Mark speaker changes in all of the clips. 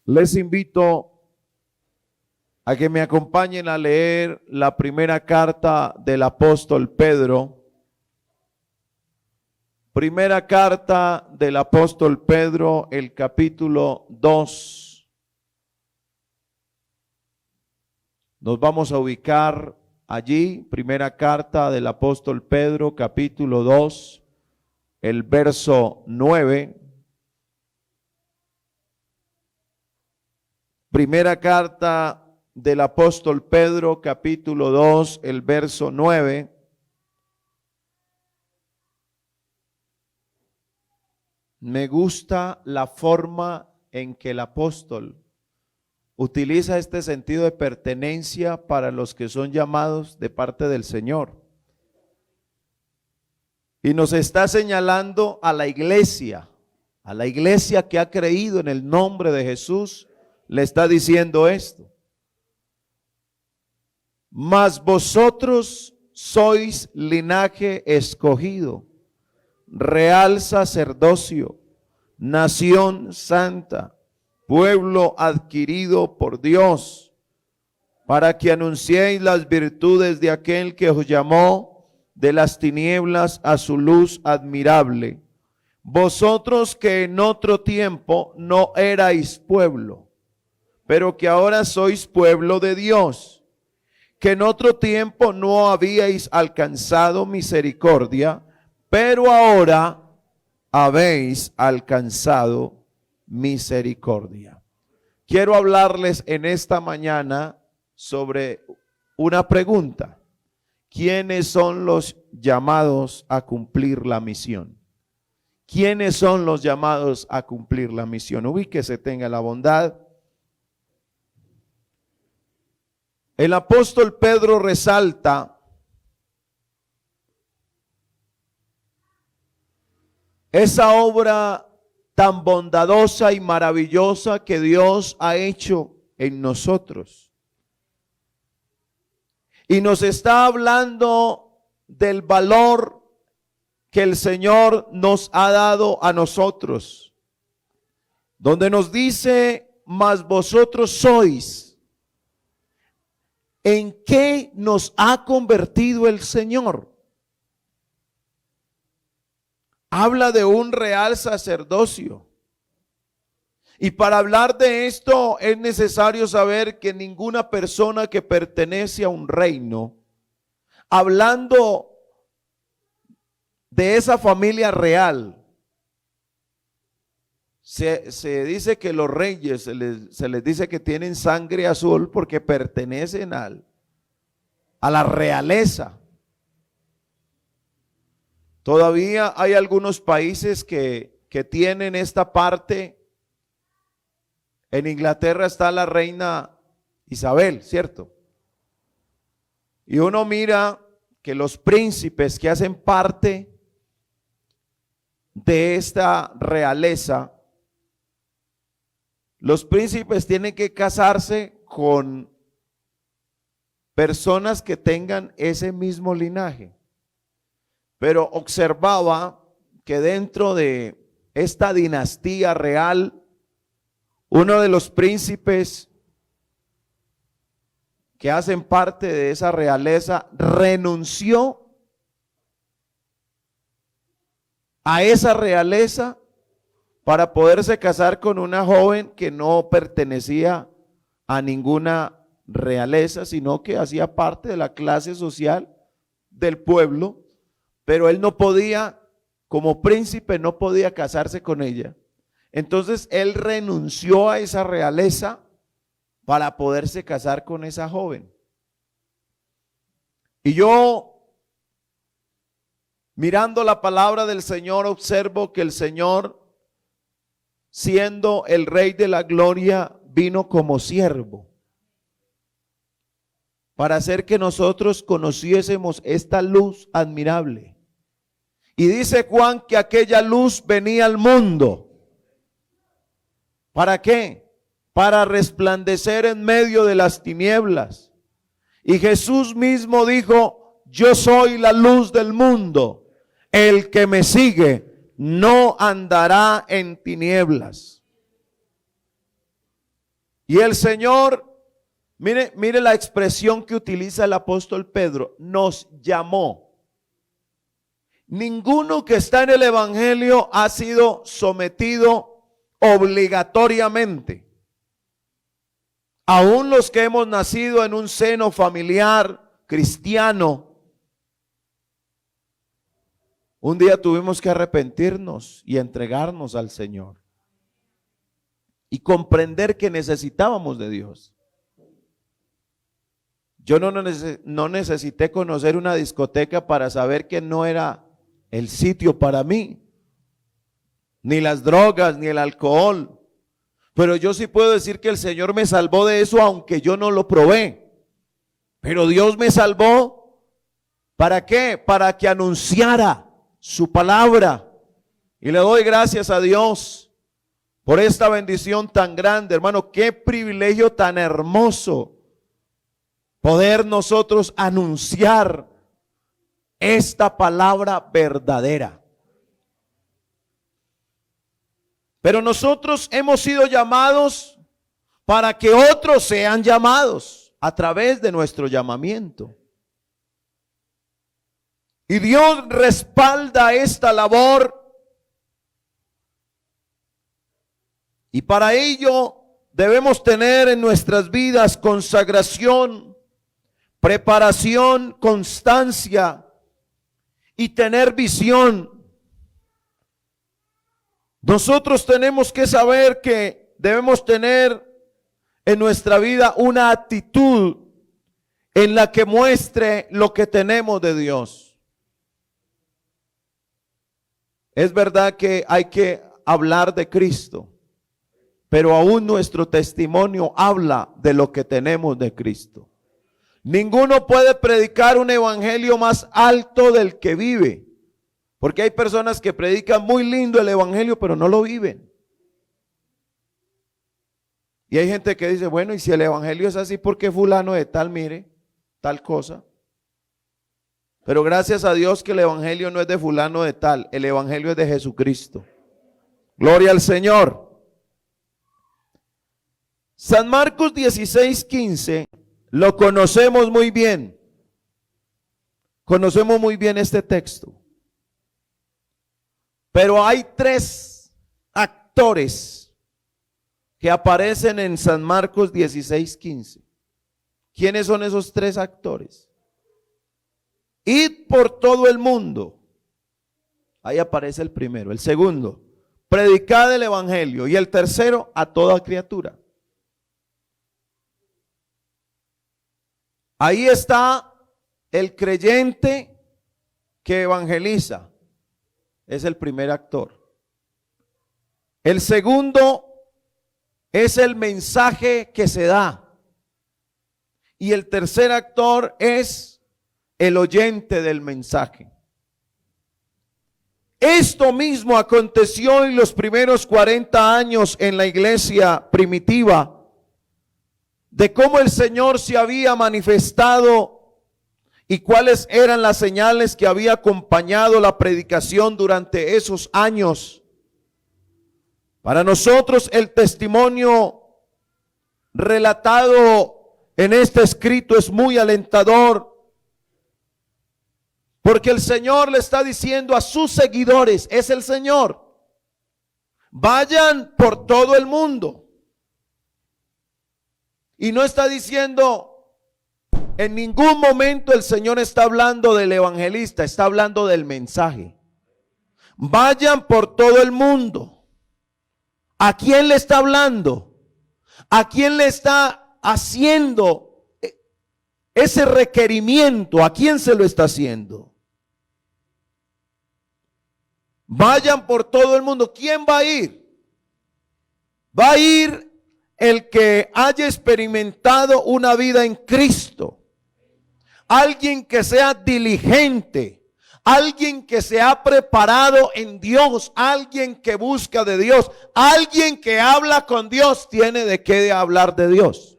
Speaker 1: Les invito a que me acompañen a leer la primera carta del apóstol Pedro. Primera carta del apóstol Pedro, el capítulo 2. Nos vamos a ubicar allí, primera carta del apóstol Pedro, capítulo 2, el verso 9. Primera carta del apóstol Pedro, capítulo 2, el verso 9. Me gusta la forma en que el apóstol utiliza este sentido de pertenencia para los que son llamados de parte del Señor. Y nos está señalando a la iglesia que ha creído en el nombre de Jesús, le está diciendo esto. Mas vosotros sois linaje escogido, real sacerdocio, nación santa, pueblo adquirido por Dios, para que anunciéis las virtudes de aquel que os llamó de las tinieblas a su luz admirable. Vosotros que en otro tiempo no erais pueblo, pero que ahora sois pueblo de Dios, que en otro tiempo no habíais alcanzado misericordia, pero ahora habéis alcanzado misericordia. Quiero hablarles en esta mañana sobre una pregunta. ¿Quiénes son los llamados a cumplir la misión? ¿Quiénes son los llamados a cumplir la misión? Ubíquese, tenga la bondad. El apóstol Pedro resalta esa obra tan bondadosa y maravillosa que Dios ha hecho en nosotros. Y nos está hablando del valor que el Señor nos ha dado a nosotros, donde nos dice, mas vosotros sois. ¿En qué nos ha convertido el Señor? Habla de un real sacerdocio. Y para hablar de esto es necesario saber que ninguna persona que pertenece a un reino, hablando de esa familia real, se dice que los reyes, se les dice que tienen sangre azul porque pertenecen a la realeza. Todavía hay algunos países que tienen esta parte. En Inglaterra está la reina Isabel, ¿cierto? Y uno mira que los príncipes que hacen parte de esta realeza, los príncipes tienen que casarse con personas que tengan ese mismo linaje. Pero observaba que dentro de esta dinastía real, uno de los príncipes que hacen parte de esa realeza renunció a esa realeza para poderse casar con una joven que no pertenecía a ninguna realeza, sino que hacía parte de la clase social del pueblo, pero él no podía, como príncipe, no podía casarse con ella. Entonces él renunció a esa realeza para poderse casar con esa joven. Y yo, mirando la palabra del Señor, observo que el Señor, siendo el Rey de la Gloria, vino como siervo para hacer que nosotros conociésemos esta luz admirable. Y dice Juan que aquella luz venía al mundo. ¿Para qué? Para resplandecer en medio de las tinieblas. Y Jesús mismo dijo, yo soy la luz del mundo. El que me sigue no andará en tinieblas. Y el Señor, mire la expresión que utiliza el apóstol Pedro, nos llamó. Ninguno que está en el evangelio ha sido sometido obligatoriamente. Aún los que hemos nacido en un seno familiar cristiano, un día tuvimos que arrepentirnos y entregarnos al Señor y comprender que necesitábamos de Dios. Yo no necesité conocer una discoteca para saber que no era el sitio para mí, ni las drogas, ni el alcohol. Pero yo sí puedo decir que el Señor me salvó de eso, aunque yo no lo probé. Pero Dios me salvó, ¿para qué? Para que anunciara su palabra. Y le doy gracias a Dios por esta bendición tan grande, hermano. Qué privilegio tan hermoso poder nosotros anunciar esta palabra verdadera. Pero nosotros hemos sido llamados para que otros sean llamados a través de nuestro llamamiento. Y Dios respalda esta labor. Y para ello debemos tener en nuestras vidas consagración, preparación, constancia y tener visión. Nosotros tenemos que saber que debemos tener en nuestra vida una actitud en la que muestre lo que tenemos de Dios. Es verdad que hay que hablar de Cristo, pero aún nuestro testimonio habla de lo que tenemos de Cristo. Ninguno puede predicar un evangelio más alto del que vive. Porque hay personas que predican muy lindo el evangelio, pero no lo viven. Y hay gente que dice, bueno, y si el evangelio es así, ¿por qué fulano de tal, mire, tal cosa? Pero gracias a Dios que el evangelio no es de fulano de tal, el evangelio es de Jesucristo. Gloria al Señor. San Marcos 16:15 lo conocemos muy bien. Conocemos muy bien este texto. Pero hay tres actores que aparecen en San Marcos 16:15. ¿Quiénes son esos tres actores? Id por todo el mundo. Ahí aparece el primero. El segundo, predicad el evangelio. Y el tercero, a toda criatura. Ahí está el creyente que evangeliza. Es el primer actor. El segundo es el mensaje que se da. Y el tercer actor es el oyente del mensaje. Esto mismo aconteció en los primeros 40 años en la iglesia primitiva, de cómo el Señor se había manifestado y cuáles eran las señales que había acompañado la predicación durante esos años. Para nosotros el testimonio relatado en este escrito es muy alentador, porque el Señor le está diciendo a sus seguidores, es el Señor, vayan por todo el mundo. Y no está diciendo, en ningún momento el Señor está hablando del evangelista, está hablando del mensaje. Vayan por todo el mundo. ¿A quién le está hablando? ¿A quién le está haciendo ese requerimiento? ¿A quién se lo está haciendo? Vayan por todo el mundo. ¿Quién va a ir? Va a ir el que haya experimentado una vida en Cristo. Alguien que sea diligente, alguien que se ha preparado en Dios, alguien que busca de Dios, alguien que habla con Dios, tiene de qué hablar de Dios.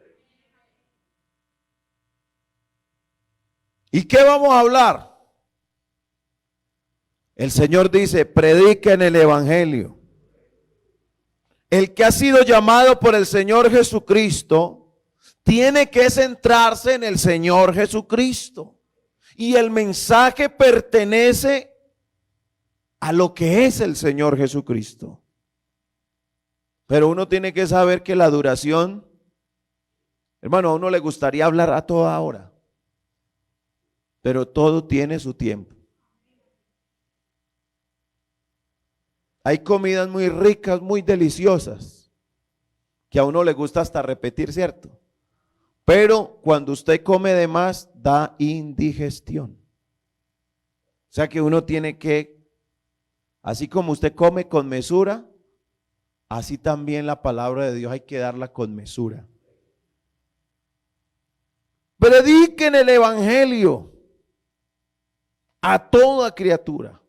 Speaker 1: ¿Y qué vamos a hablar? El Señor dice, prediquen el evangelio el que ha sido llamado por el Señor Jesucristo tiene que centrarse en el Señor Jesucristo. Y el mensaje pertenece a lo que es el Señor Jesucristo. Pero uno tiene que saber que la duración, hermano, a uno le gustaría hablar a toda hora, pero todo tiene su tiempo. Hay comidas muy ricas, muy deliciosas, que a uno le gusta hasta repetir, ¿cierto? Pero cuando usted come de más, da indigestión. O sea que uno tiene que, así como usted come con mesura, así también la palabra de Dios hay que darla con mesura. Prediquen el evangelio a toda criatura.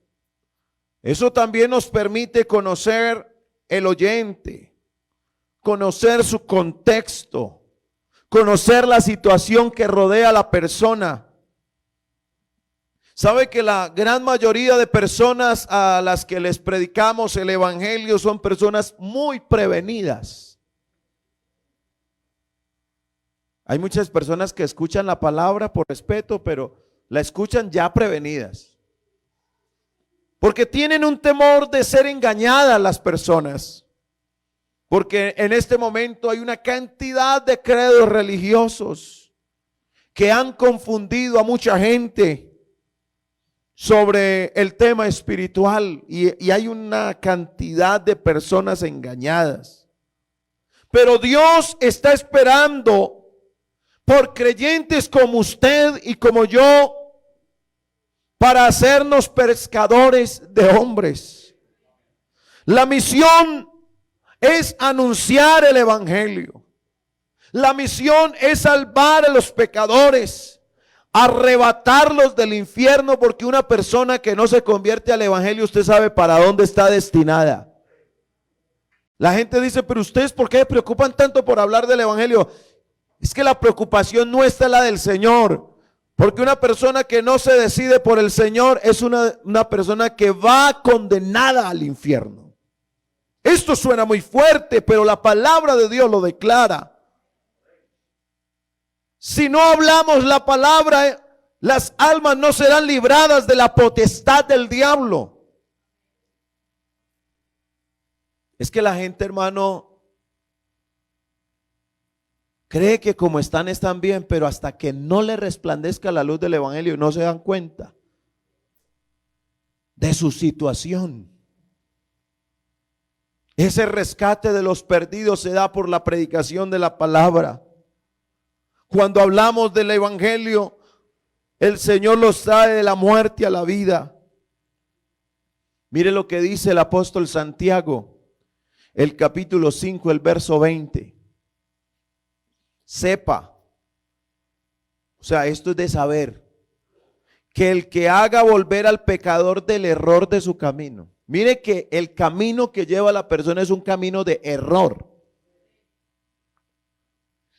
Speaker 1: Eso también nos permite conocer el oyente, conocer su contexto, conocer la situación que rodea a la persona. ¿Sabe que la gran mayoría de personas a las que les predicamos el evangelio son personas muy prevenidas? Hay muchas personas que escuchan la palabra por respeto, pero la escuchan ya prevenidas. Porque tienen un temor de ser engañadas las personas. Porque en este momento hay una cantidad de credos religiosos que han confundido a mucha gente sobre el tema espiritual. Y hay una cantidad de personas engañadas. Pero Dios está esperando por creyentes como usted y como yo, para hacernos pescadores de hombres. La misión es anunciar el evangelio. La misión es salvar a los pecadores, arrebatarlos del infierno, porque una persona que no se convierte al evangelio, usted sabe para dónde está destinada. La gente dice, pero ustedes ¿por qué se preocupan tanto por hablar del evangelio? Es que la preocupación nuestra es la del Señor. Porque una persona que no se decide por el Señor es una persona que va condenada al infierno. Esto suena muy fuerte, pero la palabra de Dios lo declara. Si no hablamos la palabra, las almas no serán libradas de la potestad del diablo. Es que la gente, hermano, cree que como están bien, pero hasta que no le resplandezca la luz del evangelio no se dan cuenta de su situación. Ese rescate de los perdidos se da por la predicación de la palabra. Cuando hablamos del evangelio, el Señor los trae de la muerte a la vida. Mire lo que dice el apóstol Santiago, el capítulo 5, el verso 20. Sepa, o sea, esto es de saber, que el que haga volver al pecador del error de su camino. Mire que el camino que lleva a la persona es un camino de error.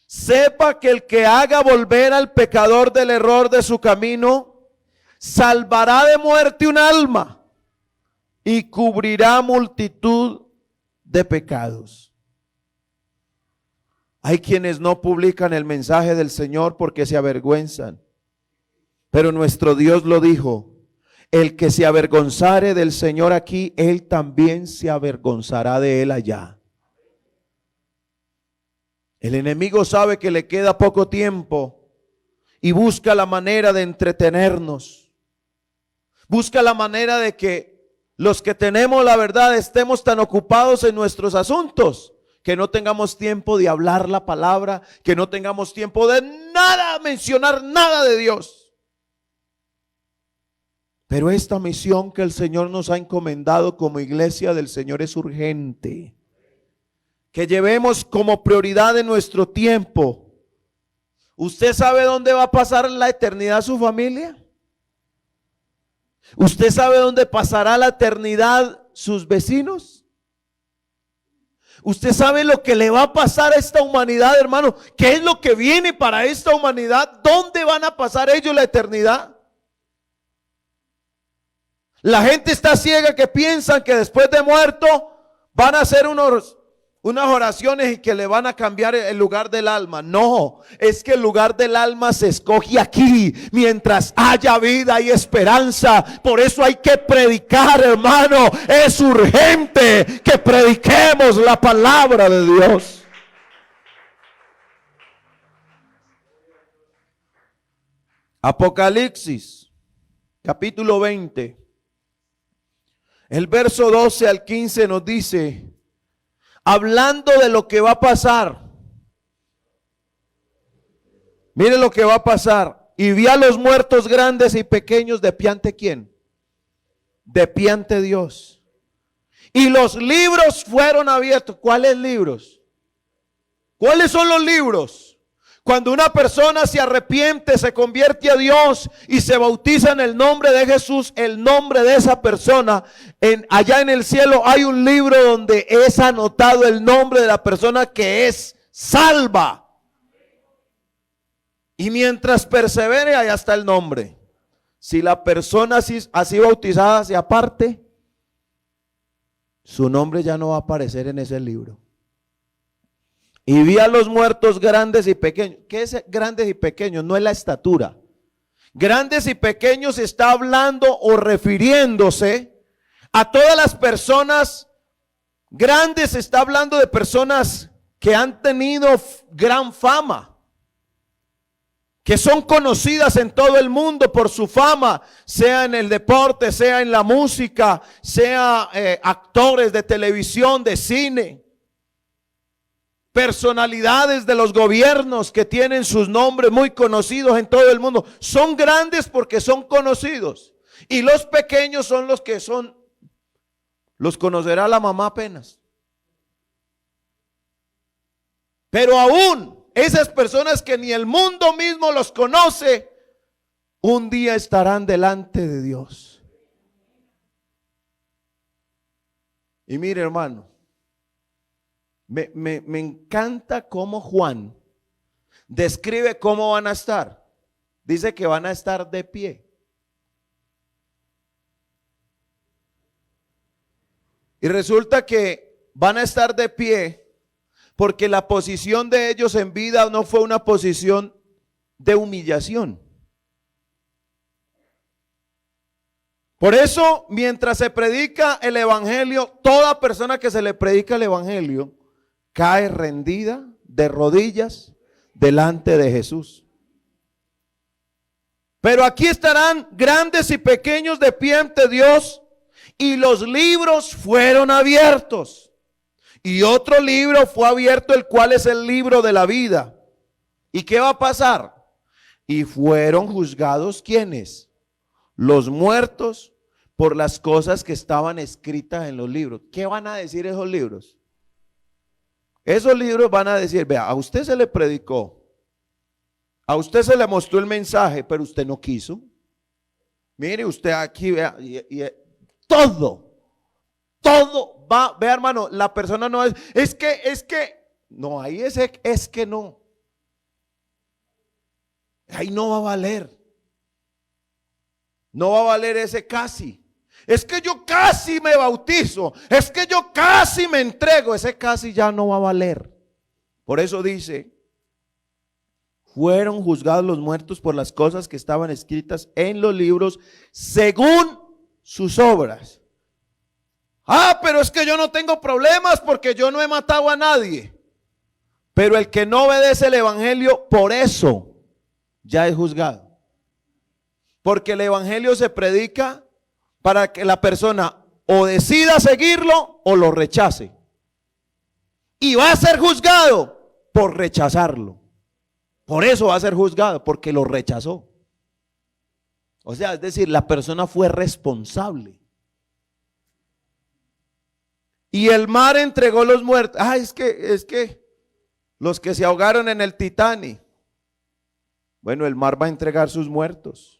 Speaker 1: Sepa que el que haga volver al pecador del error de su camino, salvará de muerte un alma y cubrirá multitud de pecados. Hay quienes no publican el mensaje del Señor porque se avergüenzan. Pero nuestro Dios lo dijo: el que se avergonzare del Señor aquí, Él también se avergonzará de Él allá. El enemigo sabe que le queda poco tiempo y busca la manera de entretenernos. Busca la manera de que los que tenemos la verdad estemos tan ocupados en nuestros asuntos que no tengamos tiempo de hablar la palabra, que no tengamos tiempo de nada, mencionar nada de Dios. Pero esta misión que el Señor nos ha encomendado como iglesia del Señor es urgente. Que llevemos como prioridad en nuestro tiempo. ¿Usted sabe dónde va a pasar la eternidad su familia? ¿Usted sabe dónde pasará la eternidad sus vecinos? ¿Usted sabe lo que le va a pasar a esta humanidad, hermano? ¿Qué es lo que viene para esta humanidad? ¿Dónde van a pasar ellos la eternidad? La gente está ciega que piensan que después de muerto van a ser unas oraciones y que le van a cambiar el lugar del alma. No, es que el lugar del alma se escoge aquí mientras haya vida y esperanza. Por eso hay que predicar, hermano. Es urgente que prediquemos la palabra de Dios. Apocalipsis, capítulo 20. El verso 12 al 15 nos dice, hablando de lo que va a pasar. Mire lo que va a pasar. Y vi a los muertos grandes y pequeños de pie ante ¿quién? De pie ante Dios. Y los libros fueron abiertos. ¿Cuáles libros? ¿Cuáles son los libros? Cuando una persona se arrepiente, se convierte a Dios y se bautiza en el nombre de Jesús, el nombre de esa persona, allá en el cielo hay un libro donde es anotado el nombre de la persona que es salva. Y mientras persevere, allá está el nombre. Si la persona así bautizada se aparte, su nombre ya no va a aparecer en ese libro. Y vi a los muertos grandes y pequeños. ¿Qué es grandes y pequeños? No es la estatura. Grandes y pequeños está hablando o refiriéndose a todas las personas grandes. Está hablando de personas que han tenido gran fama, que son conocidas en todo el mundo por su fama, sea en el deporte, sea en la música, sea actores de televisión, de cine. Personalidades de los gobiernos que tienen sus nombres muy conocidos en todo el mundo. Son grandes porque son conocidos. Y los pequeños son los que los conocerá la mamá apenas. Pero aún esas personas que ni el mundo mismo los conoce, un día estarán delante de Dios. Y mire, hermano, me encanta cómo Juan describe cómo van a estar. Dice que van a estar de pie. Y resulta que van a estar de pie porque la posición de ellos en vida no fue una posición de humillación. Por eso, mientras se predica el evangelio, toda persona que se le predica el evangelio cae rendida de rodillas delante de Jesús. Pero aquí estarán grandes y pequeños de pie ante Dios, y los libros fueron abiertos. Y otro libro fue abierto, el cual es el libro de la vida. ¿Y qué va a pasar? Y fueron juzgados ¿quiénes? Los muertos por las cosas que estaban escritas en los libros. ¿Qué van a decir esos libros? Esos libros van a decir, vea, a usted se le predicó, a usted se le mostró el mensaje, pero usted no quiso. Mire usted aquí, vea, todo va, vea hermano, la persona no es que, no, ahí es que no. Ahí no va a valer. No va a valer ese casi. Es que yo casi me bautizo. Es que yo casi me entrego. Ese casi ya no va a valer. Por eso dice, fueron juzgados los muertos por las cosas que estaban escritas en los libros según sus obras. Ah, pero es que yo no tengo problemas porque yo no he matado a nadie. Pero el que no obedece el evangelio, por eso ya es juzgado. Porque el evangelio se predica para que la persona o decida seguirlo o lo rechace. Y va a ser juzgado por rechazarlo. Por eso va a ser juzgado, porque lo rechazó. O sea, es decir, la persona fue responsable. Y el mar entregó los muertos. Ah, es que los que se ahogaron en el Titanic. Bueno, el mar va a entregar sus muertos.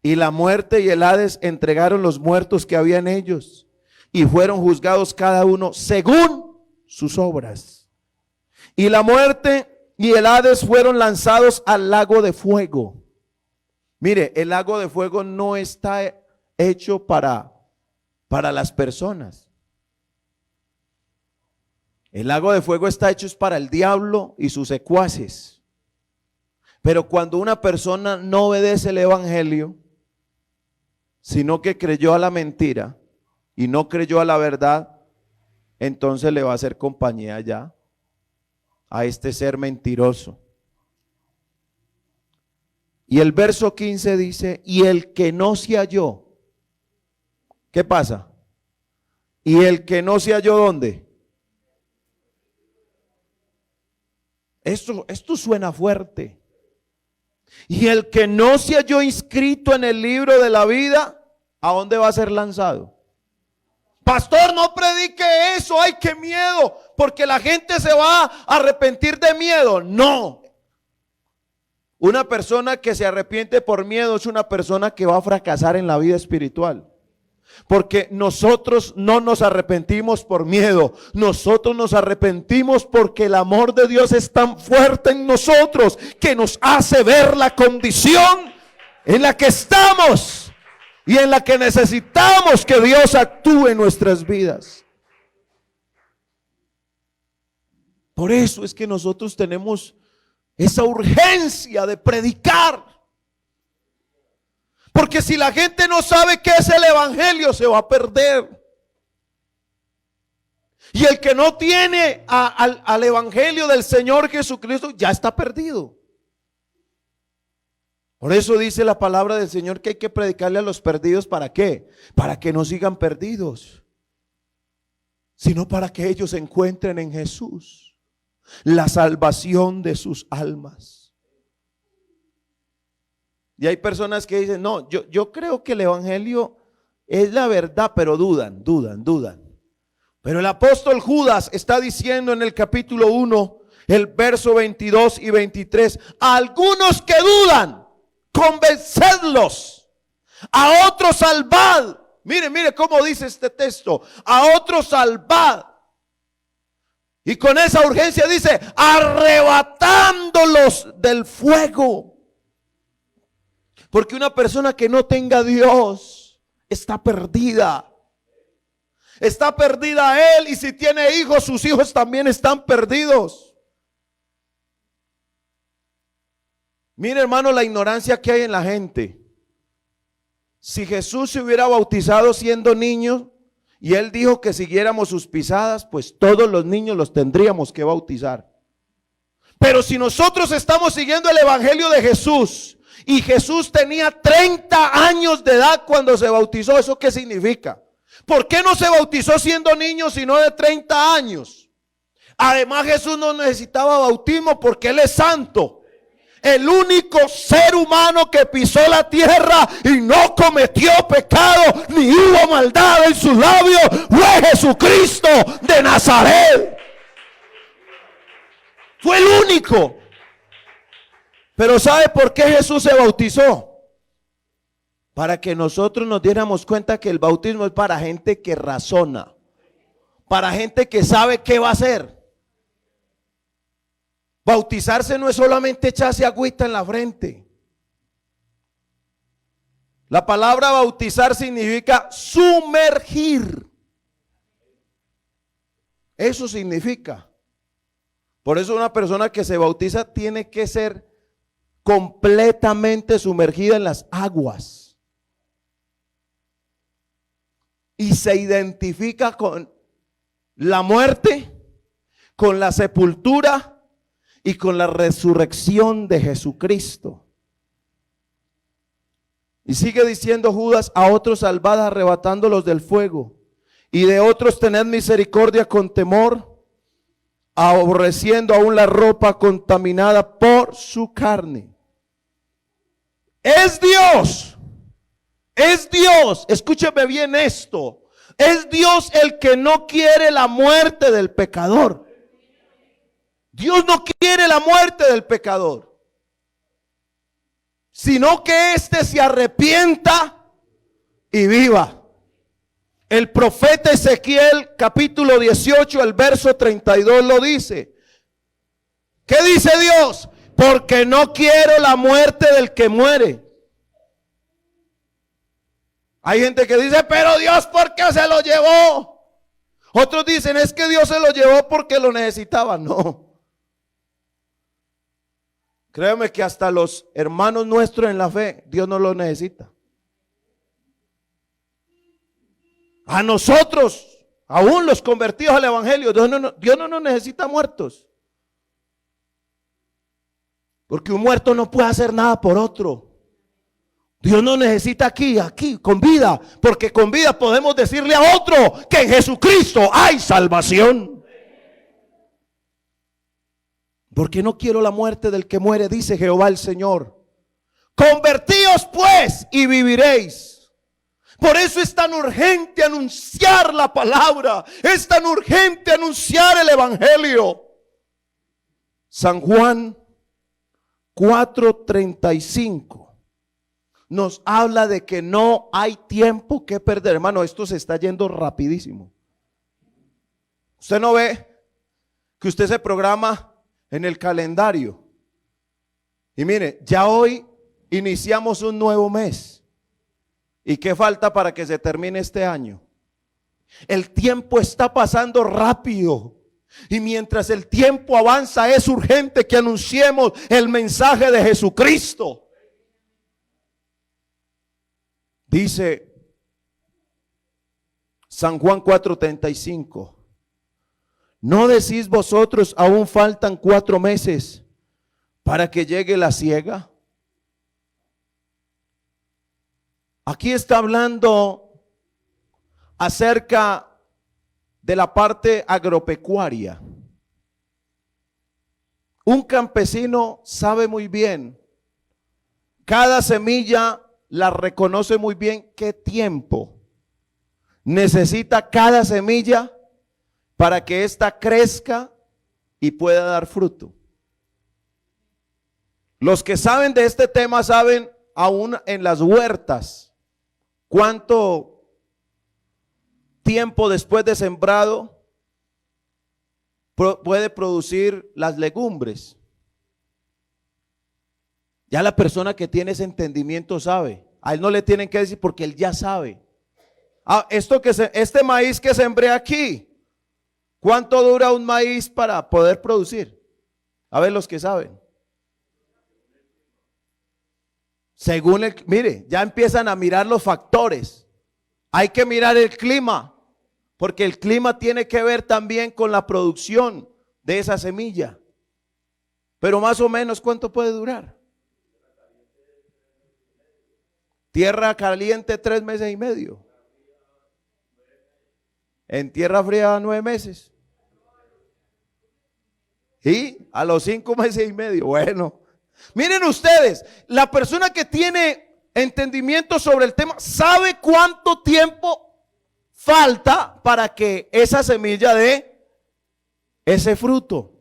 Speaker 1: Y la muerte y el Hades entregaron los muertos que había en ellos. Y fueron juzgados cada uno según sus obras. Y la muerte y el Hades fueron lanzados al lago de fuego. Mire, el lago de fuego no está hecho para las personas. El lago de fuego está hecho es para el diablo y sus secuaces. Pero cuando una persona no obedece el evangelio, sino que creyó a la mentira y no creyó a la verdad, entonces le va a hacer compañía ya a este ser mentiroso. Y el verso 15 dice, y el que no se halló, ¿qué pasa? Y el que no se halló, ¿dónde? Esto suena fuerte. Y el que no se halló inscrito en el libro de la vida, ¿a dónde va a ser lanzado? Pastor, no predique eso, ay, qué miedo, porque la gente se va a arrepentir de miedo. No. Una persona que se arrepiente por miedo es una persona que va a fracasar en la vida espiritual. Porque nosotros no nos arrepentimos por miedo, nosotros nos arrepentimos porque el amor de Dios es tan fuerte en nosotros que nos hace ver la condición en la que estamos y en la que necesitamos que Dios actúe en nuestras vidas. Por eso es que nosotros tenemos esa urgencia de predicar. Porque si la gente no sabe qué es el evangelio, se va a perder. Y el que no tiene al evangelio del Señor Jesucristo ya está perdido. Por eso dice la palabra del Señor que hay que predicarle a los perdidos. ¿Para qué? Para que no sigan perdidos, sino para que ellos encuentren en Jesús la salvación de sus almas. Y hay personas que dicen, no, yo creo que el evangelio es la verdad, pero dudan. Pero el apóstol Judas está diciendo en el capítulo 1, el verso 22 y 23, a algunos que dudan, convencedlos, a otros salvad. Mire cómo dice este texto, a otros salvad. Y con esa urgencia dice, arrebatándolos del fuego. Porque una persona que no tenga a Dios está perdida. Está perdida él, y si tiene hijos, sus hijos también están perdidos. Mire, hermano, la ignorancia que hay en la gente. Si Jesús se hubiera bautizado siendo niño y él dijo que siguiéramos sus pisadas, pues todos los niños los tendríamos que bautizar. Pero si nosotros estamos siguiendo el evangelio de Jesús, y Jesús tenía 30 años de edad cuando se bautizó, ¿eso qué significa? ¿Por qué no se bautizó siendo niño sino de 30 años? Además, Jesús no necesitaba bautismo porque Él es santo. El único ser humano que pisó la tierra y no cometió pecado ni hubo maldad en sus labios fue Jesucristo de Nazaret. Fue el único. Pero ¿sabe por qué Jesús se bautizó? Para que nosotros nos diéramos cuenta que el bautismo es para gente que razona, para gente que sabe qué va a hacer. Bautizarse no es solamente echarse agüita en la frente. La palabra bautizar significa sumergir. Eso significa. Por eso una persona que se bautiza tiene que ser completamente sumergida en las aguas y se identifica con la muerte, con la sepultura y con la resurrección de Jesucristo. Y sigue diciendo Judas, a otros salvad arrebatándolos del fuego, y de otros tened misericordia con temor, aborreciendo aún la ropa contaminada por su carne. Es Dios, escúcheme bien esto, es Dios el que no quiere la muerte del pecador. Dios no quiere la muerte del pecador, sino que éste se arrepienta y viva. El profeta Ezequiel capítulo 18, el verso 32 lo dice. ¿Qué dice Dios? Porque no quiero la muerte del que muere. Hay gente que dice, pero Dios, ¿por qué se lo llevó? Otros dicen, es que Dios se lo llevó porque lo necesitaba. No. Créeme que hasta los hermanos nuestros en la fe, Dios no los necesita. A nosotros, aún los convertidos al evangelio, Dios no nos necesita muertos. Porque un muerto no puede hacer nada por otro. Dios nos necesita aquí, con vida. Porque con vida podemos decirle a otro que en Jesucristo hay salvación. Porque no quiero la muerte del que muere, dice Jehová el Señor. Convertíos pues y viviréis. Por eso es tan urgente anunciar la palabra. Es tan urgente anunciar el evangelio. San Juan 4:35 nos habla de que no hay tiempo que perder. Hermano, esto se está yendo rapidísimo. Usted no ve que usted se programa en el calendario. Y mire, ya hoy iniciamos un nuevo mes. ¿Y qué falta para que se termine este año? El tiempo está pasando rápido. Y mientras el tiempo avanza, es urgente que anunciemos el mensaje de Jesucristo. Dice San Juan 4:35. ¿No decís vosotros, aún faltan 4 meses para que llegue la siega? Aquí está hablando acerca de la parte agropecuaria. Un campesino sabe muy bien, cada semilla la reconoce muy bien qué tiempo necesita cada semilla para que ésta crezca y pueda dar fruto. Los que saben de este tema saben aún en las huertas cuánto tiempo después de sembrado puede producir las legumbres. Ya la persona que tiene ese entendimiento sabe. A él no le tienen que decir porque él ya sabe. Este maíz que sembré aquí, ¿cuánto dura un maíz para poder producir? A ver los que saben. Mire, ya empiezan a mirar los factores. Hay que mirar el clima, porque el clima tiene que ver también con la producción de esa semilla. Pero más o menos, ¿cuánto puede durar? Tierra caliente 3 meses y medio. En tierra fría 9 meses. Y a los 5 meses y medio. Bueno, miren ustedes, la persona que tiene entendimiento sobre el tema sabe cuánto tiempo falta para que esa semilla dé ese fruto.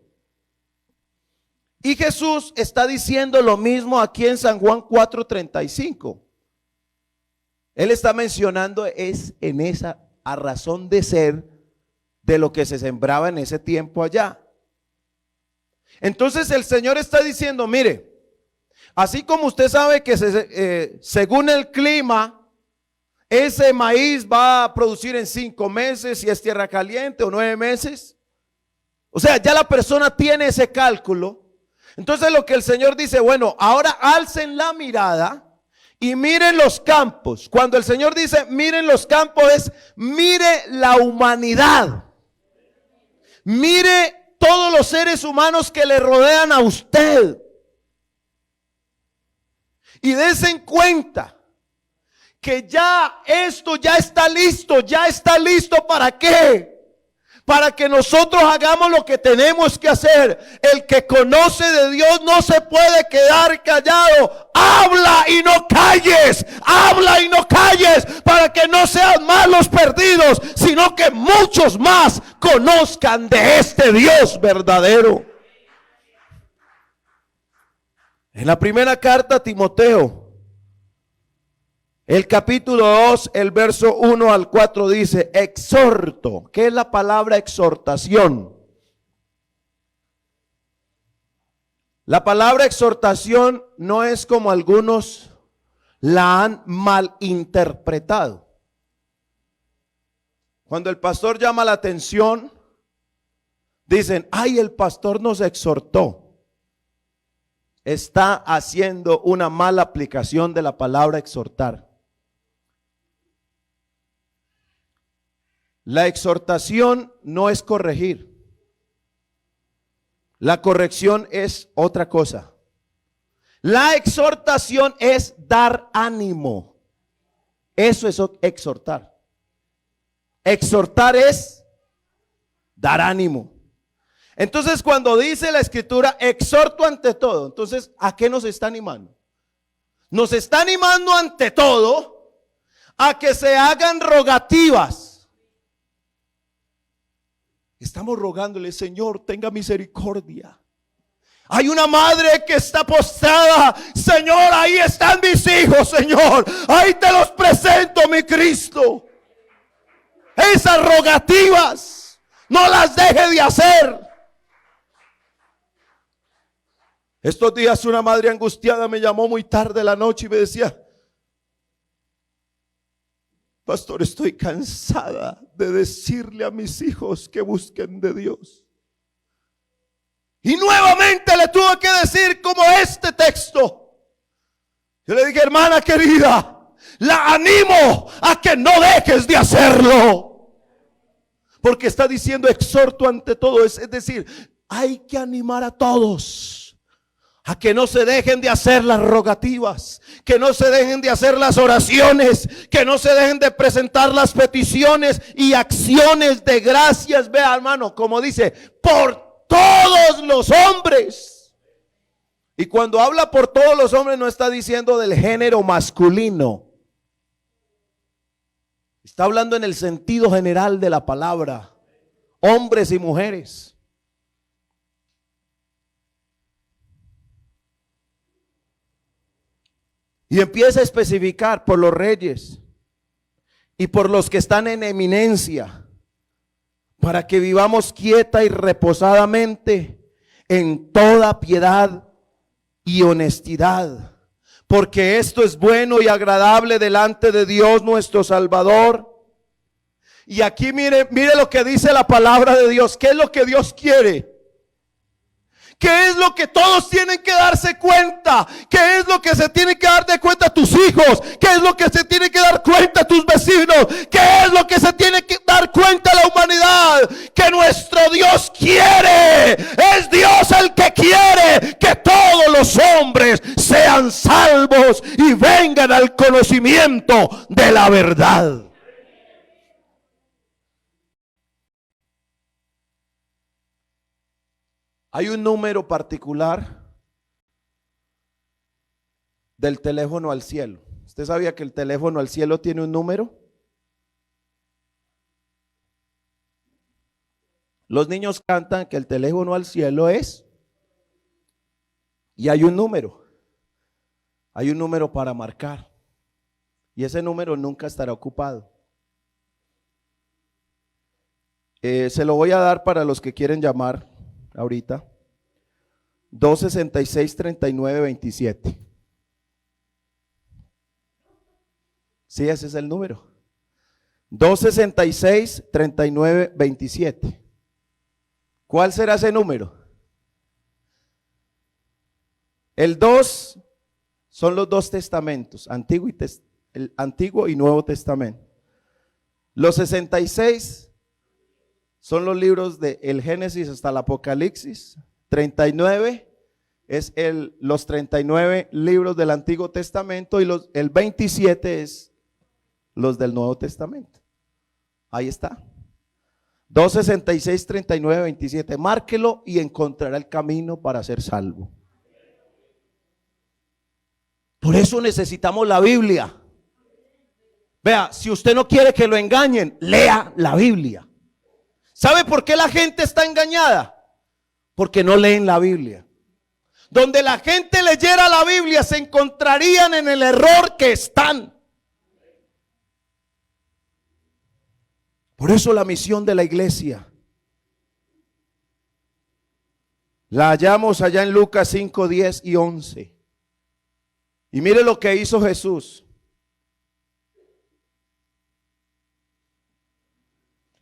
Speaker 1: Y Jesús está diciendo lo mismo aquí en San Juan 4:35. Él está mencionando en esa a razón de ser de lo que se sembraba en ese tiempo allá. Entonces el Señor está diciendo, mire, así como usted sabe que según el clima, ese maíz va a producir en 5 meses, si es tierra caliente, o 9 meses. O sea, ya la persona tiene ese cálculo. Entonces lo que el Señor dice, bueno, ahora alcen la mirada y miren los campos. Cuando el Señor dice miren los campos, es mire la humanidad. Mire todos los seres humanos que le rodean a usted. Y dense en cuenta que ya esto ya está listo ¿para qué? Para que nosotros hagamos lo que tenemos que hacer. El que conoce de Dios no se puede quedar callado. Habla y no calles. Habla y no calles. Para que no sean más los perdidos, sino que muchos más conozcan de este Dios verdadero. En la primera carta a Timoteo, el capítulo 2, el verso 1 al 4 dice, exhorto. ¿Qué es la palabra exhortación? La palabra exhortación no es como algunos la han malinterpretado. Cuando el pastor llama la atención, dicen, ay, el pastor nos exhortó. Está haciendo una mala aplicación de la palabra exhortar. La exhortación no es corregir. La corrección es otra cosa. La exhortación es dar ánimo. Eso es exhortar. Exhortar es dar ánimo. Entonces, cuando dice la escritura, exhorto ante todo, entonces, ¿a qué nos está animando? Nos está animando ante todo a que se hagan rogativas. Estamos rogándole, Señor, tenga misericordia. Hay una madre que está postrada, Señor, ahí están mis hijos, Señor, ahí te los presento, mi Cristo. Esas rogativas no las deje de hacer. Estos días una madre angustiada me llamó muy tarde la noche y me decía, pastor, estoy cansada de decirle a mis hijos que busquen de Dios. Y nuevamente le tuve que decir como este texto. Yo le dije, hermana querida, la animo a que no dejes de hacerlo. Porque está diciendo exhorto ante todo. Es decir, hay que animar a todos a que no se dejen de hacer las rogativas, que no se dejen de hacer las oraciones, que no se dejen de presentar las peticiones y acciones de gracias. Vea, hermano, como dice, por todos los hombres. Y cuando habla por todos los hombres no está diciendo del género masculino. Está hablando en el sentido general de la palabra, hombres y mujeres. Y empieza a especificar por los reyes y por los que están en eminencia, para que vivamos quieta y reposadamente en toda piedad y honestidad, porque esto es bueno y agradable delante de Dios nuestro Salvador. Y aquí mire lo que dice la palabra de Dios. ¿Qué es lo que Dios quiere? ¿Qué es lo que todos tienen que darse cuenta? ¿Qué es lo que se tiene que dar de cuenta tus hijos? ¿Qué es lo que se tiene que dar cuenta tus vecinos? ¿Qué es lo que se tiene que dar cuenta la humanidad? Que nuestro Dios quiere. Es Dios el que quiere que todos los hombres sean salvos y vengan al conocimiento de la verdad. Hay un número particular del teléfono al cielo. ¿Usted sabía que el teléfono al cielo tiene un número? Los niños cantan que el teléfono al cielo es, y hay un número. Hay un número para marcar. Y ese número nunca estará ocupado. Se lo voy a dar para los que quieren llamar ahorita. 266-3927. Sí, ese es el número. 266-3927. ¿Cuál será ese número? El 2 son los dos testamentos, el Antiguo y Nuevo Testamento. Los 66 son los libros del Génesis hasta el Apocalipsis. 39 es los 39 libros del Antiguo Testamento y el 27 es los del Nuevo Testamento. Ahí está. 266-3927. Márquelo y encontrará el camino para ser salvo. Por eso necesitamos la Biblia. Vea, si usted no quiere que lo engañen, lea la Biblia. ¿Sabe por qué la gente está engañada? Porque no leen la Biblia. Donde la gente leyera la Biblia se encontrarían en el error que están. Por eso la misión de la iglesia la hallamos allá en Lucas 5, 10 y 11. Y mire lo que hizo Jesús.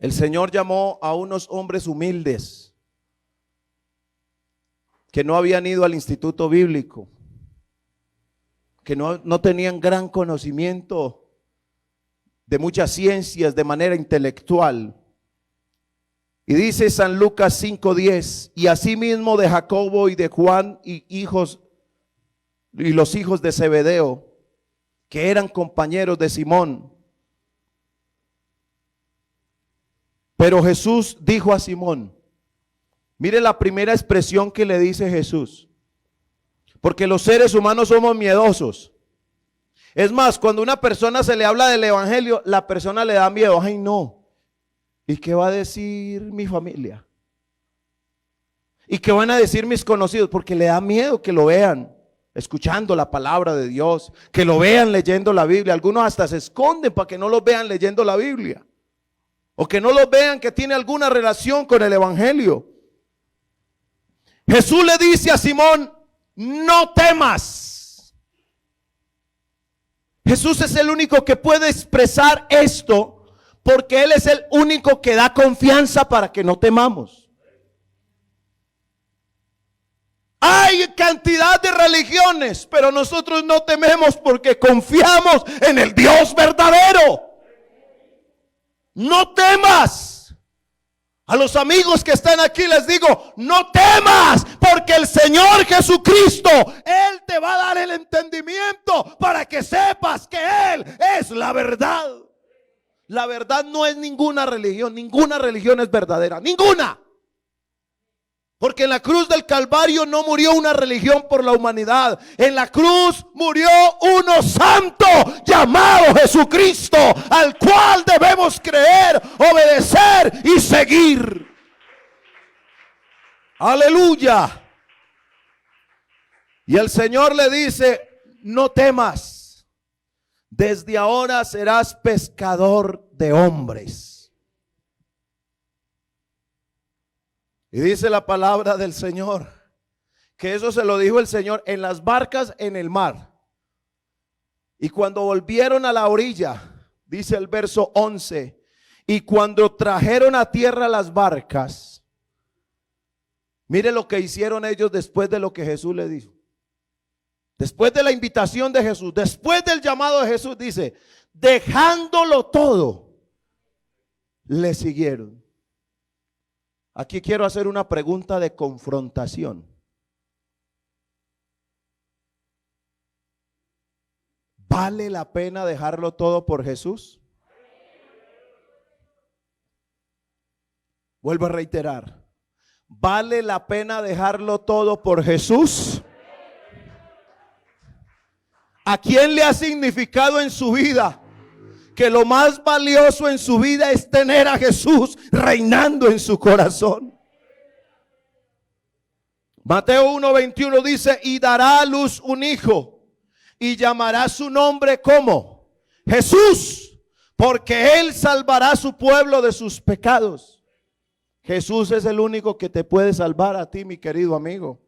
Speaker 1: El Señor llamó a unos hombres humildes que no habían ido al instituto bíblico, que no tenían gran conocimiento de muchas ciencias de manera intelectual. Y dice San Lucas 5:10, y asimismo de Jacobo y de Juan y los hijos de Zebedeo, que eran compañeros de Simón. Pero Jesús dijo a Simón, mire la primera expresión que le dice Jesús, porque los seres humanos somos miedosos. Es más, cuando a una persona se le habla del evangelio, la persona le da miedo. Ay, no. ¿Y qué va a decir mi familia? ¿Y qué van a decir mis conocidos? Porque le da miedo que lo vean escuchando la palabra de Dios, que lo vean leyendo la Biblia. Algunos hasta se esconden para que no los vean leyendo la Biblia, o que no los vean que tiene alguna relación con el evangelio. Jesús le dice a Simón, no temas. Jesús es el único que puede expresar esto, porque Él es el único que da confianza para que no temamos. Hay cantidad de religiones, pero nosotros no tememos porque confiamos en el Dios verdadero. No temas. A los amigos que están aquí les digo, no temas, porque el Señor Jesucristo, Él te va a dar el entendimiento para que sepas que Él es la verdad. La verdad no es ninguna religión es verdadera, ninguna. Porque en la cruz del Calvario no murió una religión por la humanidad. En la cruz murió uno santo llamado Jesucristo, al cual debemos creer, obedecer y seguir. Aleluya. Y el Señor le dice, no temas, desde ahora serás pescador de hombres. Y dice la palabra del Señor, que eso se lo dijo el Señor en las barcas en el mar. Y cuando volvieron a la orilla, dice el verso 11, y cuando trajeron a tierra las barcas, mire lo que hicieron ellos después de lo que Jesús les dijo. Después de la invitación de Jesús, después del llamado de Jesús, dice, dejándolo todo, le siguieron. Aquí quiero hacer una pregunta de confrontación. ¿Vale la pena dejarlo todo por Jesús? Vuelvo a reiterar. ¿Vale la pena dejarlo todo por Jesús? ¿A quién le ha significado en su vida que lo más valioso en su vida es tener a Jesús reinando en su corazón? Mateo 1:21 dice, y dará a luz un hijo y llamará su nombre como Jesús, porque él salvará a su pueblo de sus pecados. Jesús es el único que te puede salvar a ti, mi querido amigo.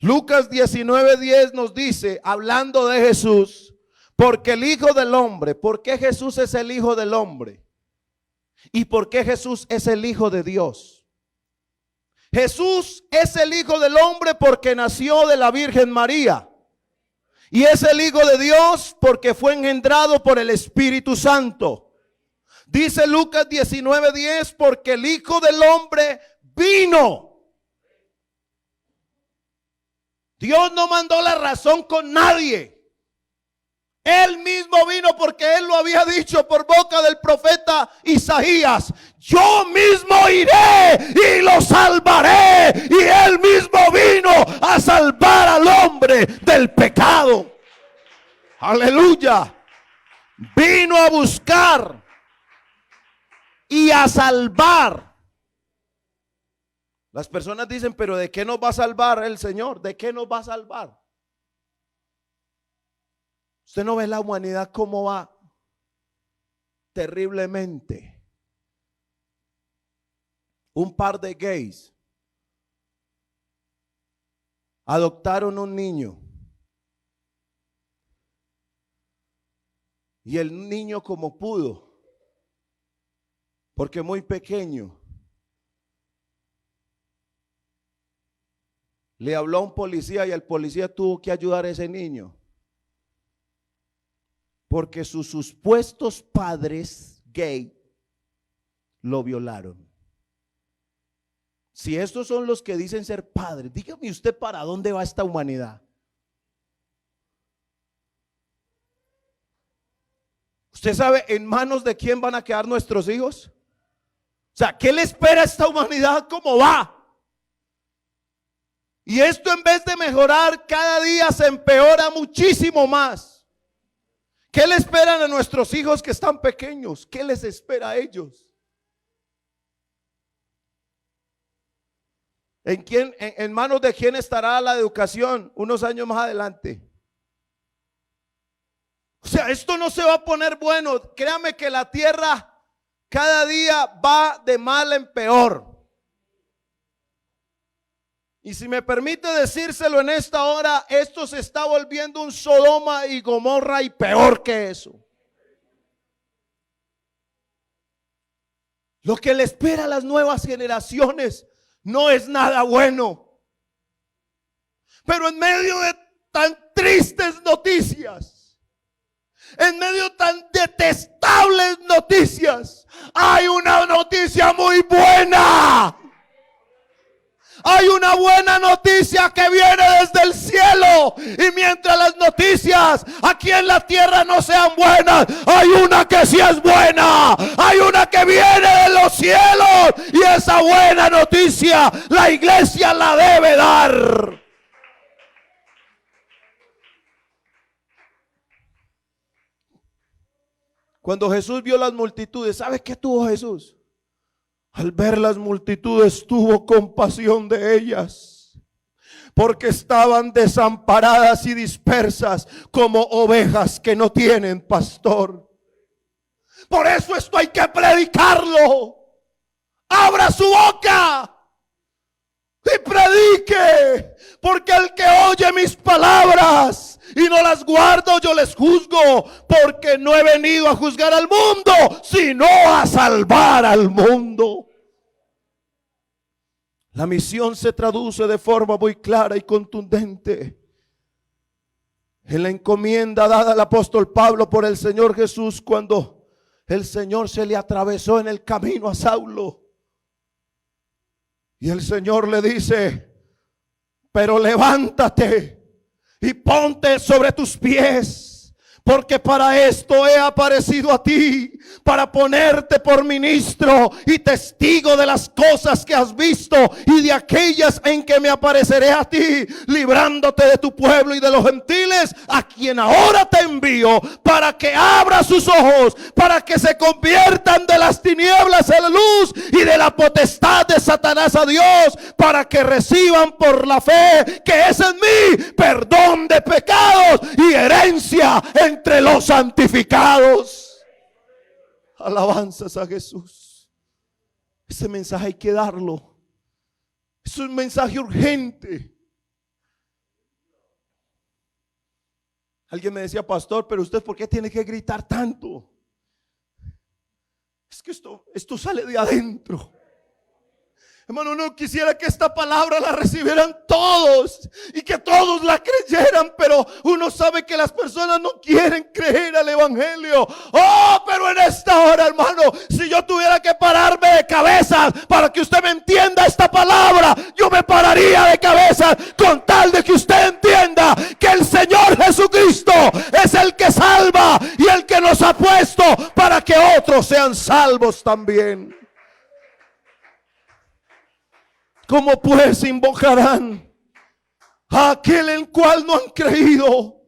Speaker 1: Lucas 19:10 nos dice, hablando de Jesús, porque el Hijo del Hombre, ¿por qué Jesús es el Hijo del Hombre? ¿Y por qué Jesús es el Hijo de Dios? Jesús es el Hijo del Hombre porque nació de la Virgen María. Y es el Hijo de Dios porque fue engendrado por el Espíritu Santo. Dice Lucas 19:10, porque el Hijo del Hombre vino. Dios no mandó la razón con nadie. Él mismo vino porque Él lo había dicho por boca del profeta Isaías. Yo mismo iré y lo salvaré. Y Él mismo vino a salvar al hombre del pecado. Aleluya. Vino a buscar y a salvar. Las personas dicen, pero ¿de qué nos va a salvar el Señor? ¿De qué nos va a salvar? Usted no ve la humanidad cómo va terriblemente. Un par de gays adoptaron un niño. Y el niño, como pudo, Porque muy pequeño le habló a un policía y el policía tuvo que ayudar a ese niño. Porque sus supuestos padres gay lo violaron. Si estos son los que dicen ser padres, dígame usted para dónde va esta humanidad. ¿Usted sabe en manos de quién van a quedar nuestros hijos? O sea, ¿qué le espera a esta humanidad? ¿Cómo va? Y esto en vez de mejorar, cada día se empeora muchísimo más. ¿Qué le esperan a nuestros hijos que están pequeños? ¿Qué les espera a ellos? ¿En manos de quién estará la educación unos años más adelante? O sea, esto no se va a poner bueno. Créame que la tierra cada día va de mal en peor. Y si me permite decírselo en esta hora, esto se está volviendo un Sodoma y Gomorra y peor que eso. Lo que le espera a las nuevas generaciones no es nada bueno. Pero en medio de tan tristes noticias, en medio de tan detestables noticias, hay una noticia muy buena. Hay una buena noticia que viene desde el cielo. Y mientras las noticias aquí en la tierra no sean buenas, hay una que sí es buena. Hay una que viene de los cielos. Y esa buena noticia la iglesia la debe dar. Cuando Jesús vio las multitudes, ¿sabe qué tuvo Jesús? Al ver las multitudes tuvo compasión de ellas, porque estaban desamparadas y dispersas como ovejas que no tienen pastor. Por eso esto hay que predicarlo. Abra su boca y predique, porque el que oye mis palabras y no las guardo, yo les juzgo, porque no he venido a juzgar al mundo, sino a salvar al mundo. La misión se traduce de forma muy clara y contundente en la encomienda dada al apóstol Pablo por el Señor Jesús, cuando el Señor se le atravesó en el camino a Saulo. Y el Señor le dice: pero levántate y ponte sobre tus pies, porque para esto he aparecido a ti, para ponerte por ministro y testigo de las cosas que has visto y de aquellas en que me apareceré a ti, librándote de tu pueblo y de los gentiles, a quien ahora te envío, para que abra sus ojos, para que se conviertan de las tinieblas a la luz y de la potestad de Satanás a Dios, para que reciban por la fe que es en mí perdón de pecados y herencia entre los santificados. Alabanzas a Jesús. Ese mensaje hay que darlo. Es un mensaje urgente. Alguien me decía: pastor, pero usted ¿por qué tiene que gritar tanto? Es que esto sale de adentro. Hermano, no quisiera que esta palabra la recibieran todos y que todos la creyeran, pero uno sabe que las personas no quieren creer al evangelio. Oh, pero en esta hora, hermano, si yo tuviera que pararme de cabeza para que usted me entienda esta palabra, yo me pararía de cabeza con tal de que usted entienda que el Señor Jesucristo es el que salva y el que nos ha puesto para que otros sean salvos también. ¿Cómo pues invocarán a aquel en cual no han creído?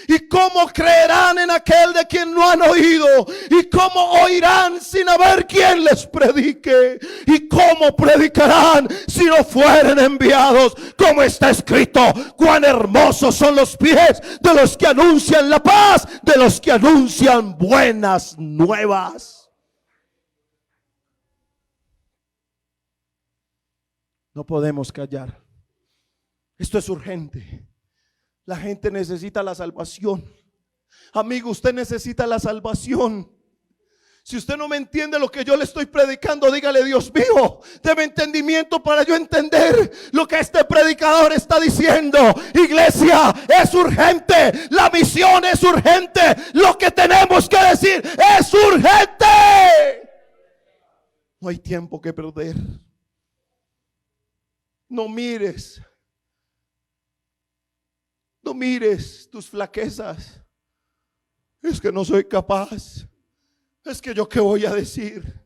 Speaker 1: ¿Y cómo creerán en aquel de quien no han oído? ¿Y cómo oirán sin haber quien les predique? ¿Y cómo predicarán si no fueren enviados? Como está escrito: cuán hermosos son los pies de los que anuncian la paz, de los que anuncian buenas nuevas. No podemos callar. Esto es urgente. La gente necesita la salvación. Amigo, usted necesita la salvación.
Speaker 2: Si usted no me entiende lo que yo le estoy predicando, dígale: Dios mío, deme entendimiento para yo entender lo que este predicador está diciendo. Iglesia, es urgente. La misión es urgente. Lo que tenemos que decir es urgente. No hay tiempo que perder. No mires tus flaquezas. Es que no soy capaz. Es que yo qué voy a decir.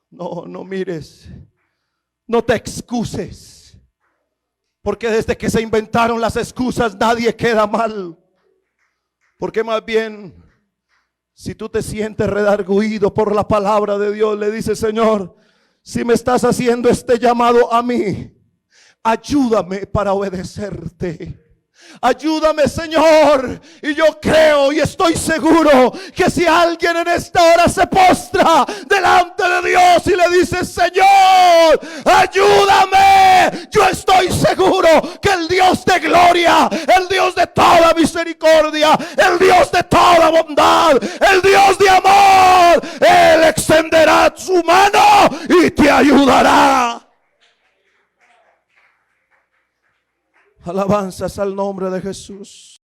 Speaker 2: No mires. No te excuses. Porque desde que se inventaron las excusas nadie queda mal. Porque más bien, si tú te sientes redarguido por la palabra de Dios, le dices: Señor, si me estás haciendo este llamado a mí, ayúdame para obedecerte. Ayúdame, Señor. Y yo creo y estoy seguro que si alguien en esta hora se postra delante de Dios y le dice: Señor, ayúdame, yo estoy seguro que el Dios de gloria, el Dios de toda misericordia, el Dios de toda bondad, el Dios de amor, Él extenderá su mano y te ayudará. Alabanzas al nombre de Jesús.